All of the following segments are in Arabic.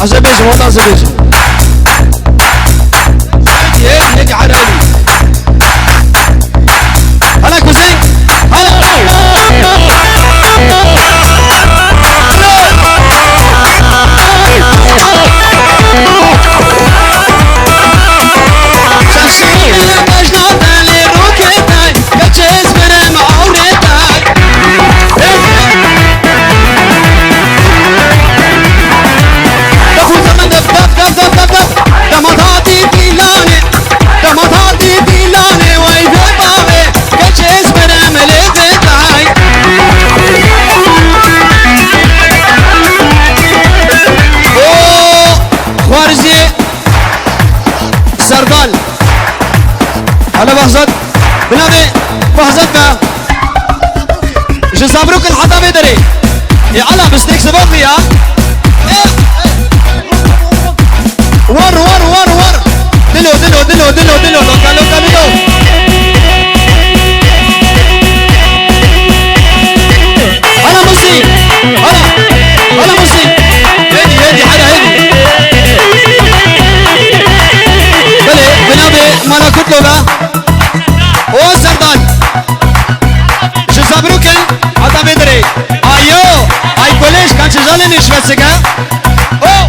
أزبيجم والله أزبيجم هيك عرالي هلا كوزي هلا سردال على بحزت بنابي بحزتنا جزابروك الحطة بدري يا على مستيك سبب فيها ور ور ور ور دلو دلو دلو دلو دلو لوكا لوكا دلو هلا مصي هلا هلا مصي هدي هدي حدا هدي مانا كتلوغا او سردان جزابروكن حتى بدري ايو اي كوليش كان شجالين يشفسكا او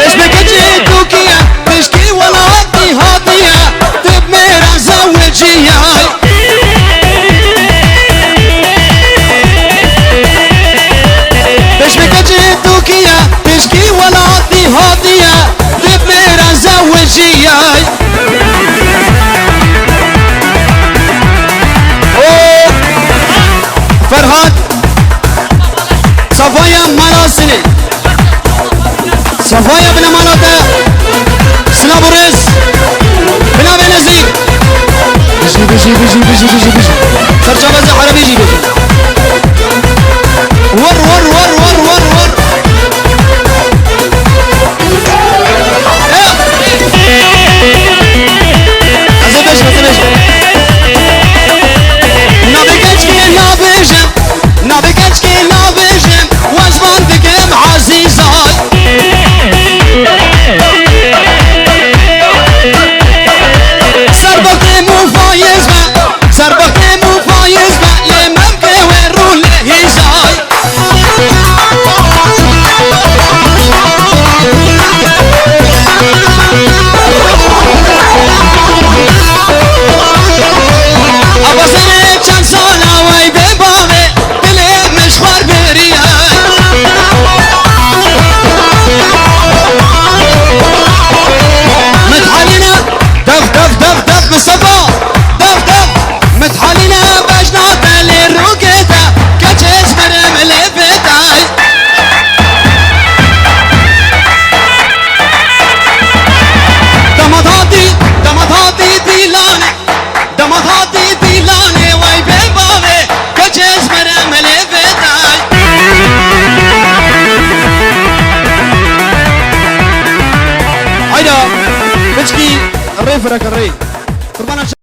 بس بكجي توكيا بشكي ولا هاتي هاتيا تبميرا زوجيا تشكي ولا عطي هاطية تبميرا زوجية فرهاد صفايا مراسلي صفايا بن مالاتا سلابوريز بنا بنزي بيجي بيجي بيجي بيجي بيجي بيجي ترجمة زي حربي يجي بيجي ور ور ور ور ور ور الري فرق الري